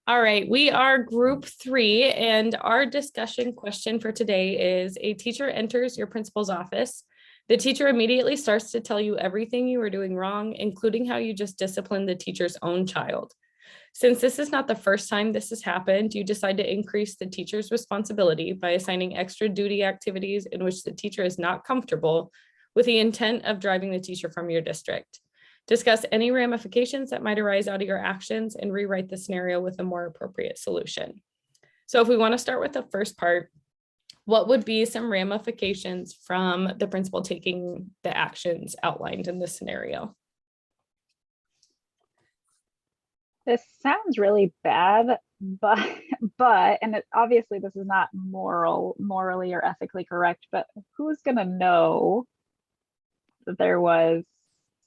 All right, we are group 3, and our discussion question for today is: a teacher enters your principal's office. The teacher immediately starts to tell you everything you were doing wrong, including how you just disciplined the teacher's own child. Since this is not the first time this has happened, you decide to increase the teacher's responsibility by assigning extra duty activities in which the teacher is not comfortable, with the intent of driving the teacher from your district. Discuss any ramifications that might arise out of your actions and rewrite the scenario with a more appropriate solution. So if we want to start with the first part, what would be some ramifications from the principal taking the actions outlined in this scenario? This sounds really bad, but obviously this is not morally or ethically correct, but who's gonna know that there was,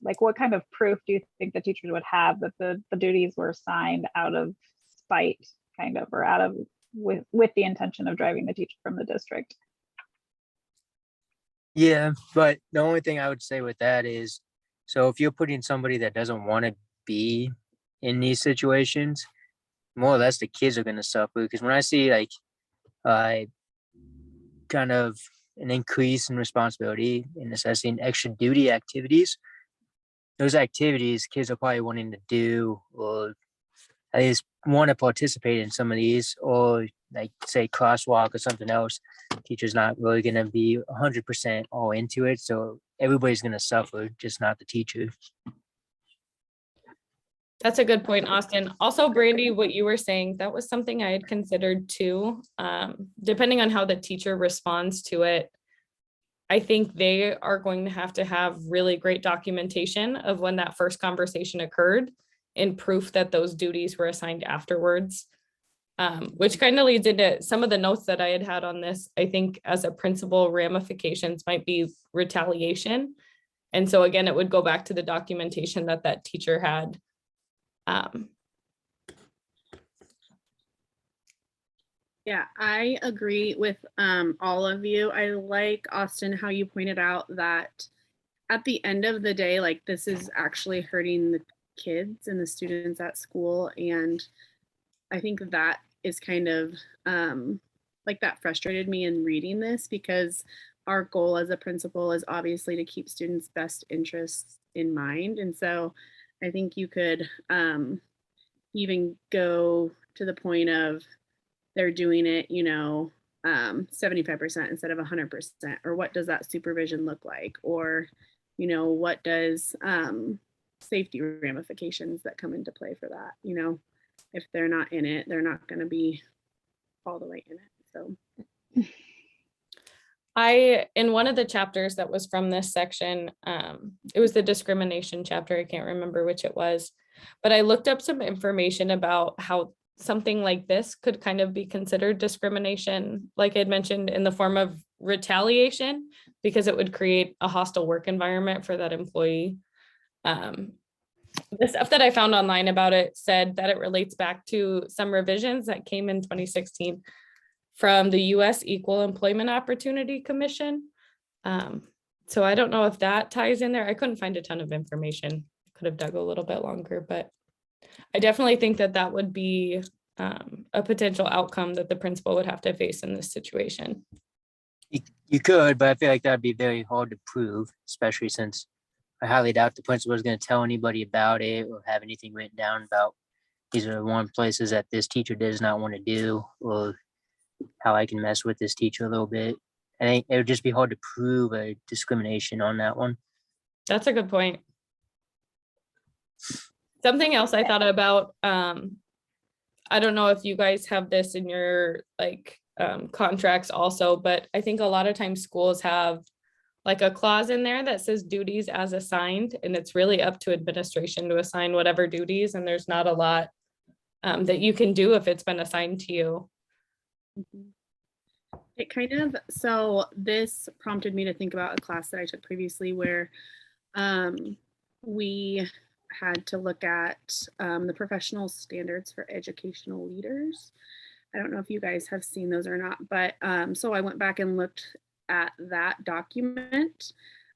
like, what kind of proof do you think the teachers would have that the duties were assigned out of spite, kind of, or out of with the intention of driving the teacher from the district? Yeah, but the only thing I would say with that is, so if you're putting somebody that doesn't want to be in these situations, more or less the kids are going to suffer. Because when I see like kind of an increase in responsibility in assessing extra duty activities, those activities kids are probably wanting to do, or at least want to participate in some of these, or like say crosswalk or something else. Teacher's not really going to be 100% all into it, so everybody's going to suffer, just not the teacher. That's a good point, Austin. Also, Brandy, what you were saying, that was something I had considered too. Depending on how the teacher responds to it, I think they are going to have really great documentation of when that first conversation occurred and proof that those duties were assigned afterwards. Which kind of leads into some of the notes that I had on this. I think as a principal, ramifications might be retaliation. And so again, it would go back to the documentation that that teacher had. Yeah, I agree with all of you. I like, Austin, how you pointed out that at the end of the day, like, this is actually hurting the kids and the students at school. And I think that is kind of like, that frustrated me in reading this, because our goal as a principal is obviously to keep students' best interests in mind. And so I think you could even go to the point of they're doing it, 75% instead of 100%, or what does that supervision look like? Or, what does safety ramifications that come into play for that? If they're not in it, they're not going to be all the way in it. So in one of the chapters that was from this section, it was the discrimination chapter. I can't remember which it was, but I looked up some information about how something like this could kind of be considered discrimination, like I had mentioned, in the form of retaliation, because it would create a hostile work environment for that employee. The stuff that I found online about it said that it relates back to some revisions that came in 2016 from the U.S. Equal Employment Opportunity Commission. So I don't know if that ties in there. I couldn't find a ton of information. I could have dug a little bit longer, but I definitely think that that would be a potential outcome that the principal would have to face in this situation. You could, but I feel like that'd be very hard to prove, especially since I highly doubt the principal is going to tell anybody about it or have anything written down about these are one places that this teacher does not want to do, or how I can mess with this teacher a little bit. I think it would just be hard to prove a discrimination on that one. That's a good point. Something else I thought about, I don't know if you guys have this in your contracts also, but I think a lot of times schools have like a clause in there that says duties as assigned, and it's really up to administration to assign whatever duties, and there's not a lot that you can do if it's been assigned to you. It kind of, so this prompted me to think about a class that I took previously where we had to look at the professional standards for educational leaders. I don't know if you guys have seen those or not, but so I went back and looked at that document,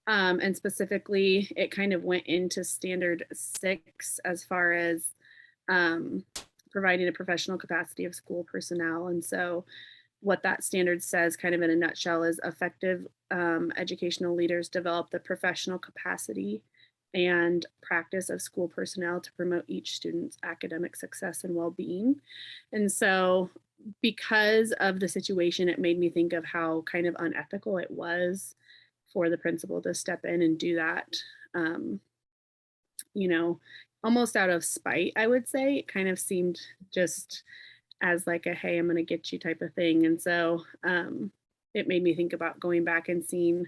and specifically it kind of went into standard 6 as far as providing a professional capacity of school personnel. And so what that standard says kind of in a nutshell is effective educational leaders develop the professional capacity and practice of school personnel to promote each student's academic success and well-being. And so because of the situation, it made me think of how kind of unethical it was for the principal to step in and do that, you know, almost out of spite, I would say. It kind of seemed just as like a, hey, I'm going to get you type of thing. And so it made me think about going back and seeing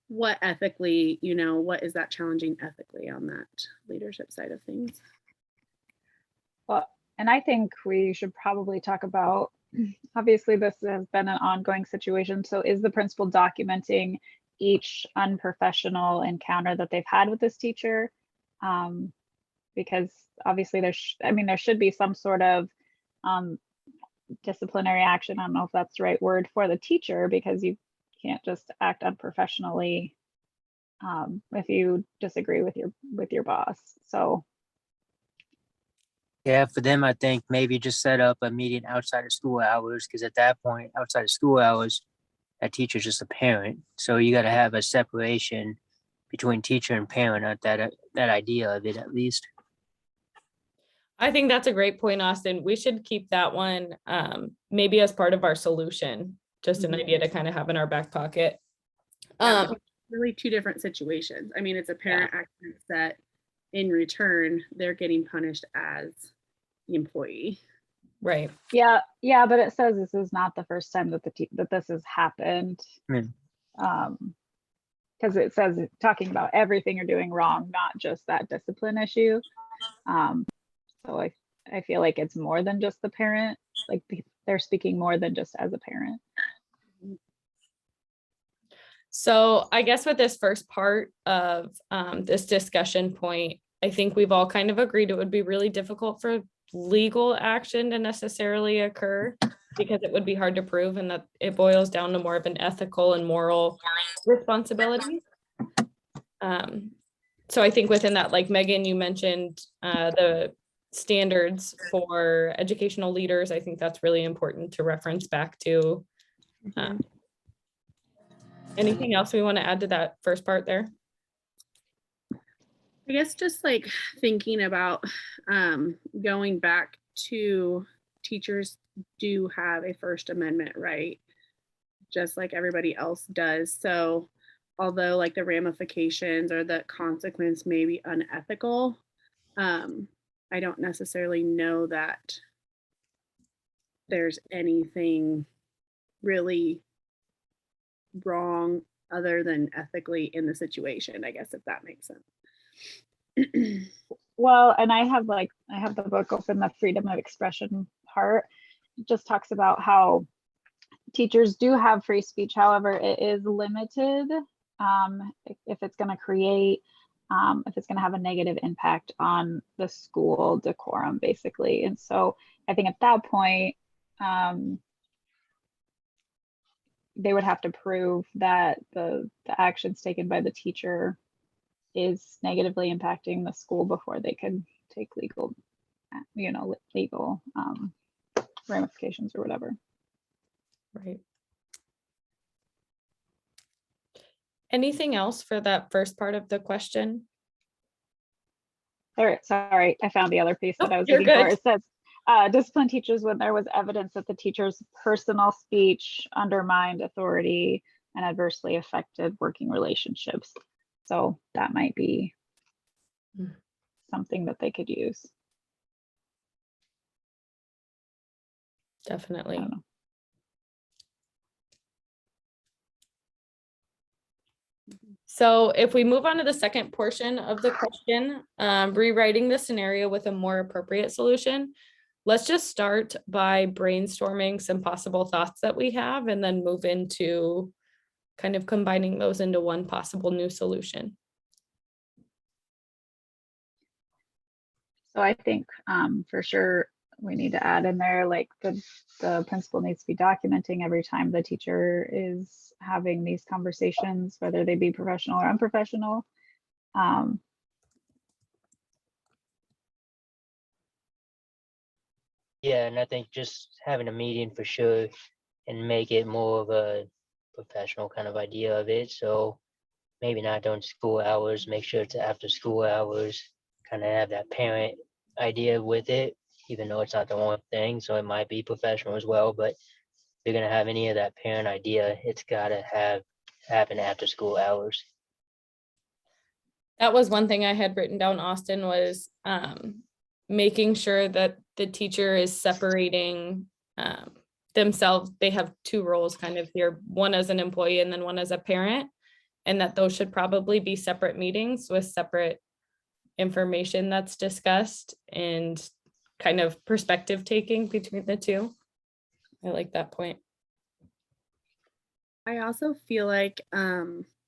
what ethically, you know, what is that challenging ethically on that leadership side of things. Well, and I think we should probably talk about, obviously this has been an ongoing situation. So is the principal documenting each unprofessional encounter that they've had with this teacher? Because obviously there should be some sort of disciplinary action. I don't know if that's the right word for the teacher, because you can't just act unprofessionally if you disagree with your boss. So Yeah, for them, I think maybe just set up a meeting outside of school hours, because at that point, outside of school hours, that teacher's just a parent. So you got to have a separation between teacher and parent at that idea of it, at least. I think that's a great point, Austin. We should keep that one maybe as part of our solution, just an idea to kind of have in our back pocket. Yeah, really two different situations. I mean, it's a parent action that in return, they're getting punished as the employee. Right. Yeah, but it says this is not the first time that that this has happened. Because it says talking about everything you're doing wrong, not just that discipline issue. So I feel like it's more than just the parent, like they're speaking more than just as a parent. So I guess with this first part of this discussion point, I think we've all kind of agreed it would be really difficult for legal action to necessarily occur, because it would be hard to prove, and that it boils down to more of an ethical and moral responsibility. So I think within that, like Megan, you mentioned the standards for educational leaders. I think that's really important to reference back to. Anything else we want to add to that first part there? I guess just like thinking about going back to teachers do have a First Amendment right, just like everybody else does. So although like the ramifications or the consequence may be unethical, I don't necessarily know that there's anything really wrong other than ethically in the situation, I guess, if that makes sense. Well, and I have the book open, the freedom of expression part. It just talks about how teachers do have free speech. However, it is limited if it's going to create, if it's going to have a negative impact on the school decorum, basically. And so I think at that point, they would have to prove that the actions taken by the teacher is negatively impacting the school before they could take legal ramifications or whatever. Right. Anything else for that first part of the question? All right, sorry, I found the other piece that I was you're looking for. good. It says discipline teachers when there was evidence that the teacher's personal speech undermined authority and adversely affected working relationships. So that might be something that they could use. Definitely. So if we move on to the second portion of the question, rewriting the scenario with a more appropriate solution, let's just start by brainstorming some possible thoughts that we have, and then move into kind of combining those into one possible new solution. So I think for sure we need to add in there, like the principal needs to be documenting every time the teacher is having these conversations, whether they be professional or unprofessional. Yeah, and I think just having a meeting for sure and make it more of a professional kind of idea of it. So maybe not during school hours, make sure it's after school hours, kind of have that parent idea with it, even though it's not the one thing. So it might be professional as well. But if you're gonna have any of that parent idea, it's gotta happen after school hours. That was one thing I had written down, Austin, was making sure that the teacher is separating themselves. They have two roles kind of here, one as an employee and then one as a parent, and that those should probably be separate meetings with separate information that's discussed and kind of perspective taking between the two. I like that point. I also feel like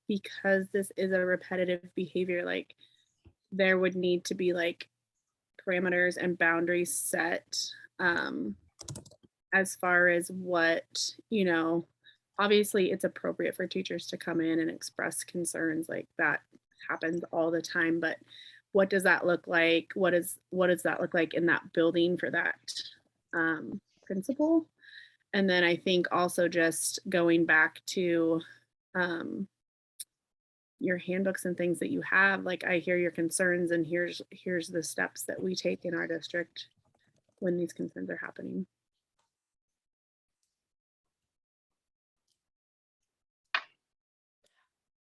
because this is a repetitive behavior, like there would need to be like parameters and boundaries set as far as what, obviously it's appropriate for teachers to come in and express concerns, like that happens all the time, but what does that look like? What does that look like in that building for that principal? And then I think also just going back to your handbooks and things that you have, like I hear your concerns and here's the steps that we take in our district when these concerns are happening.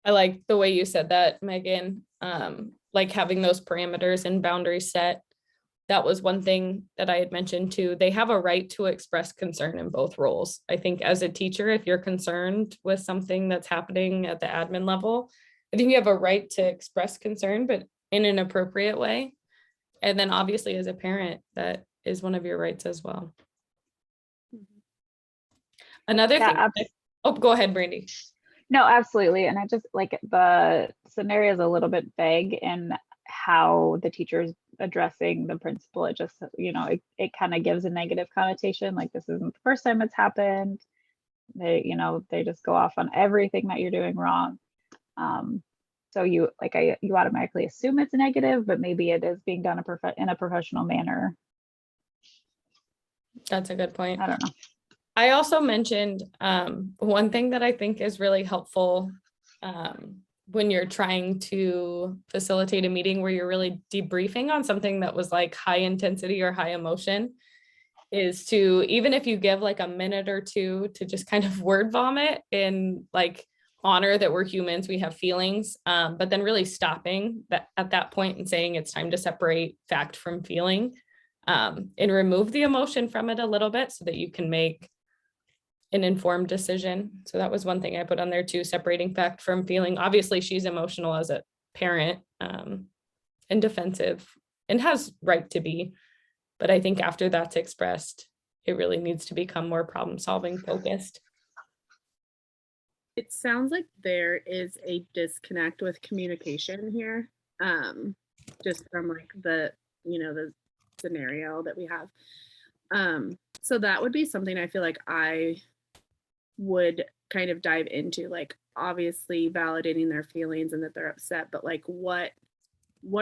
I like the way you said that, Megan, like having those parameters and boundaries set. That was one thing that I had mentioned too. They have a right to express concern in both roles. I think as a teacher, if you're concerned with something that's happening at the admin level, I think you have a right to express concern, but in an appropriate way. And then obviously as a parent, that is one of your rights as well. Another Yeah, thing, oh, go ahead, Brandy. No, absolutely. And I just like the scenario is a little bit vague in how the teacher's addressing the principal. It just, it kind of gives a negative connotation. Like this isn't the first time it's happened. They just go off on everything that you're doing wrong. So you automatically assume it's negative, but maybe it is being done in a professional manner. That's a good point. I don't know. I also mentioned one thing that I think is really helpful when you're trying to facilitate a meeting where you're really debriefing on something that was like high intensity or high emotion, is to, even if you give like a minute or two to just kind of word vomit and like honor that we're humans, we have feelings, but then really stopping that at that point and saying it's time to separate fact from feeling and remove the emotion from it a little bit so that you can make an informed decision. So that was one thing I put on there too, separating fact from feeling. Obviously she's emotional as a parent and defensive and has right to be, but I think after that's expressed, it really needs to become more problem solving focused. It sounds like there is a disconnect with communication here, just from like the scenario that we have. So that would be something I feel like I would kind of dive into, like obviously validating their feelings and that they're upset, but like what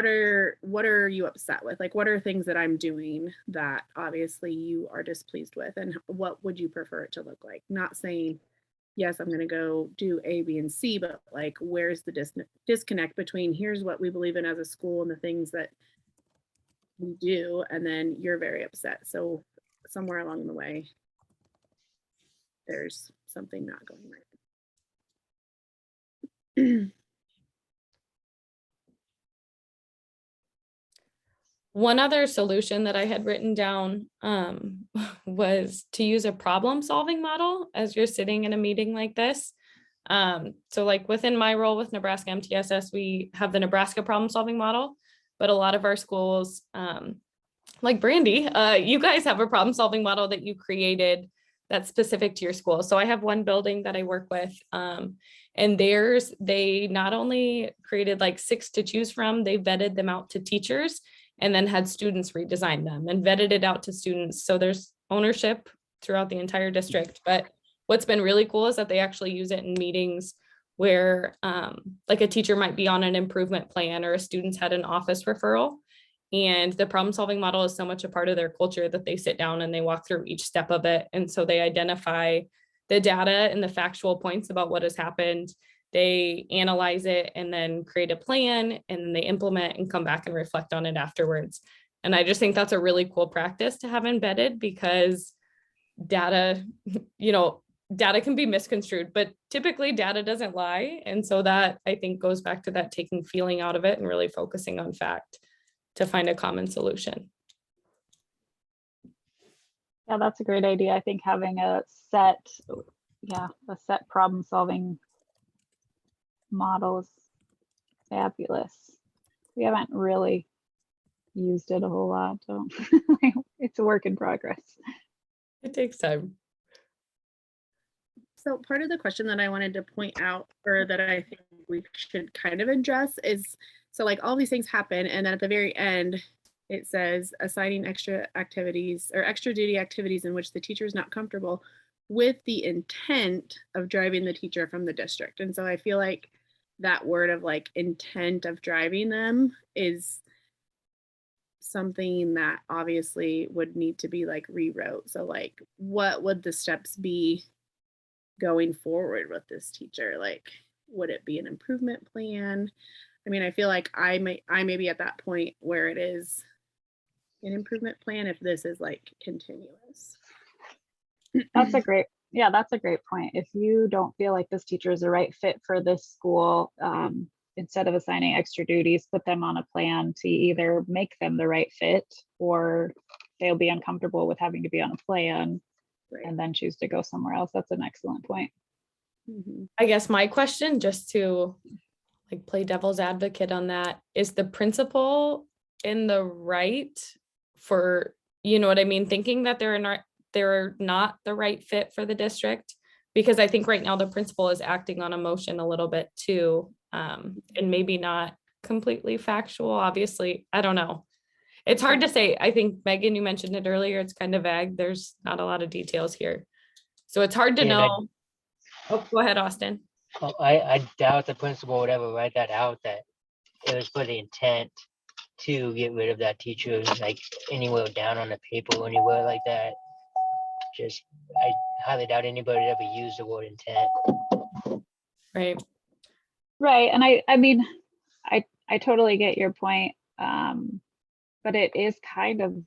are you upset with? Like what are things that I'm doing that obviously you are displeased with, and what would you prefer it to look like? Not saying yes, I'm going to go do A, B, and C, but like where's the disconnect between here's what we believe in as a school and the things that we do, and then you're very upset. So somewhere along the way, there's something not going right. One other solution that I had written down was to use a problem solving model as you're sitting in a meeting like this. So like within my role with Nebraska MTSS, we have the Nebraska problem solving model, but a lot of our schools, like Brandy, you guys have a problem solving model that you created that's specific to your school. So I have one building that I work with, and they not only created like 6 to choose from, they vetted them out to teachers and then had students redesign them and vetted it out to students. So there's ownership throughout the entire district. But what's been really cool is that they actually use it in meetings where like a teacher might be on an improvement plan or a student's had an office referral. And the problem solving model is so much a part of their culture that they sit down and they walk through each step of it. And so they identify the data and the factual points about what has happened. They analyze it and then create a plan, and then they implement and come back and reflect on it afterwards. And I just think that's a really cool practice to have embedded, because data, data can be misconstrued, but typically data doesn't lie. And so that, I think, goes back to that taking feeling out of it and really focusing on fact to find a common solution. Yeah, that's a great idea. I think having a set problem solving model is fabulous. We haven't really used it a whole lot, so it's a work in progress. It takes time. So part of the question that I wanted to point out, or that I think we should kind of address, is, so like all these things happen, and then at the very end, it says assigning extra activities or extra duty activities in which the teacher is not comfortable, with the intent of driving the teacher from the district. And so I feel like that word of like intent of driving them is something that obviously would need to be like rewrote. So like, what would the steps be going forward with this teacher? Like, would it be an improvement plan? I mean, I feel like I may be at that point where it is an improvement plan if this is like continuous. That's a great point. If you don't feel like this teacher is the right fit for this school, instead of assigning extra duties, put them on a plan to either make them the right fit, or they'll be uncomfortable with having to be on a plan, Right. and then choose to go somewhere else. That's an excellent point. Mm-hmm. I guess my question, just to like play devil's advocate on that, is the principal in the right for, you know what I mean, thinking that they're not the right fit for the district? Because I think right now the principal is acting on emotion a little bit too, and maybe not completely factual. Obviously, I don't know. It's hard to say. I think, Megan, you mentioned it earlier. It's kind of vague. There's not a lot of details here. So it's hard to know. Oh, go ahead, Austin. Oh, I doubt the principal would ever write that out, that it was for the intent to get rid of that teacher, like anywhere down on the paper or anywhere like that. Just, I highly doubt anybody would ever use the word intent. Right. And I mean, I totally get your point. But it is kind of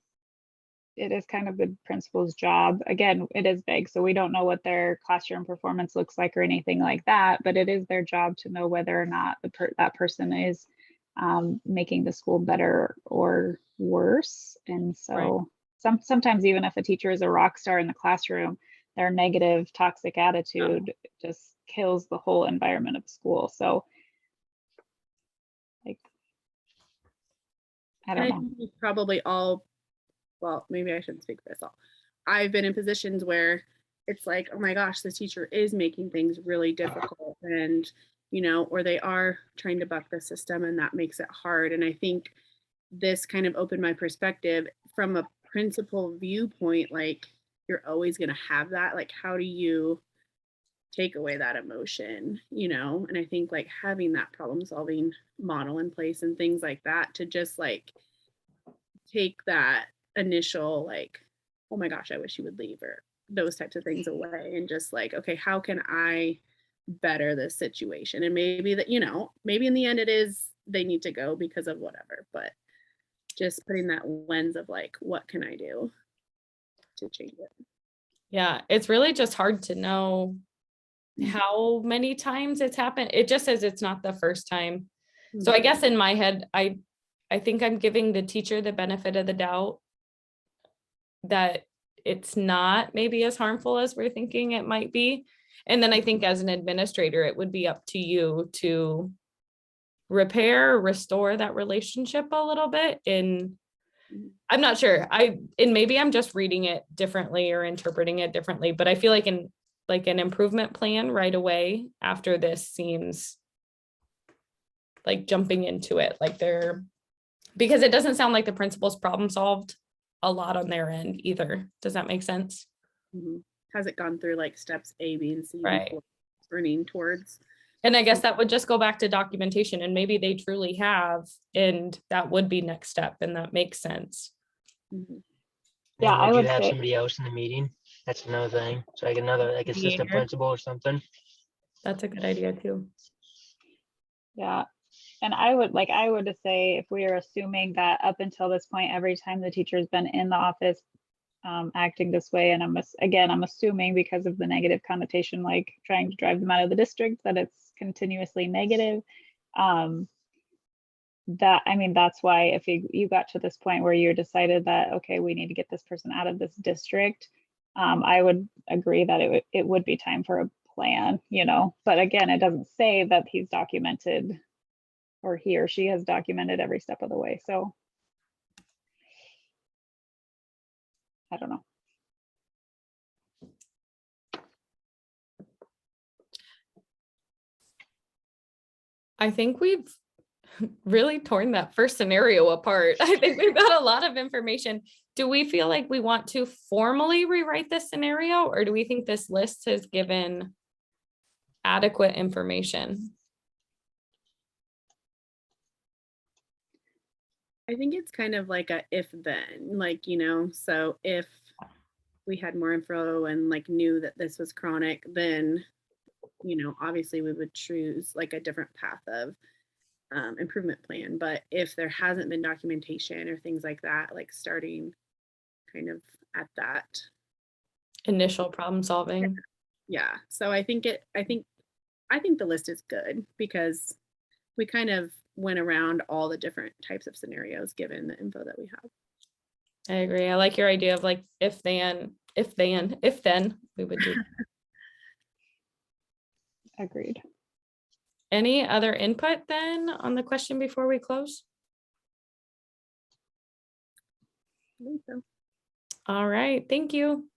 the principal's job. Again, it is vague, so we don't know what their classroom performance looks like or anything like that, but it is their job to know whether or not that person is making the school better or worse. And so sometimes even if a teacher is a rock star in the classroom, their negative, toxic attitude just kills the whole environment of the school. So like, I don't know. think we probably all, well, maybe I shouldn't speak for us all. I've been in positions where it's like, oh my gosh, this teacher is making things really difficult, and, or they are trying to buck the system, and that makes it hard. And I think this kind of opened my perspective from a principal viewpoint. Like, you're always going to have that. Like, how do you take away that emotion, And I think like having that problem solving model in place and things like that to just like take that initial like, oh my gosh, I wish you would leave, or those types of things away, and just like, okay, how can I better this situation? And maybe that, maybe in the end it is they need to go because of whatever, but just putting that lens of like, what can I do to change it? Yeah, it's really just hard to know how many times it's happened. It just says it's not the first time. So I guess in my head, I think I'm giving the teacher the benefit of the doubt that it's not maybe as harmful as we're thinking it might be. And then I think as an administrator, it would be up to you to repair, restore that relationship a little bit. And I'm not sure. And maybe I'm just reading it differently or interpreting it differently, but I feel like an improvement plan right away after this seems like jumping into it, like because it doesn't sound like the principal's problem solved a lot on their end either. Does that make sense? Has it gone through like steps A, B, and C Right. before turning towards And I guess that would just go back to documentation, and maybe they truly have, and that would be next step, and that makes sense. Mhm. Yeah, And I would would you have say- somebody else in the meeting? That's another thing. So like another, like assistant Mediator. principal or something. That's a good idea too. Yeah. And I would say if we are assuming that up until this point, every time the teacher's been in the office acting this way, and I'm assuming because of the negative connotation, like trying to drive them out of the district, that it's continuously negative. That's why if you got to this point where you decided that, okay, we need to get this person out of this district, I would agree that it would be time for a plan, but again, it doesn't say that he's documented or he or she has documented every step of the way. So I don't know. I think we've really torn that first scenario apart. I think we've got a lot of information. Do we feel like we want to formally rewrite this scenario, or do we think this list has given adequate information? I think it's kind of like a if then, like, so if we had more info and like knew that this was chronic, then, obviously we would choose like a different path of improvement plan. But if there hasn't been documentation or things like that, like starting kind of at that. Initial problem solving. Yeah. So I think the list is good because we kind of went around all the different types of scenarios given the info that we have. I agree. I like your idea of like if then, we would do. Agreed. Any other input then on the question before we close? I think so. All right, thank you.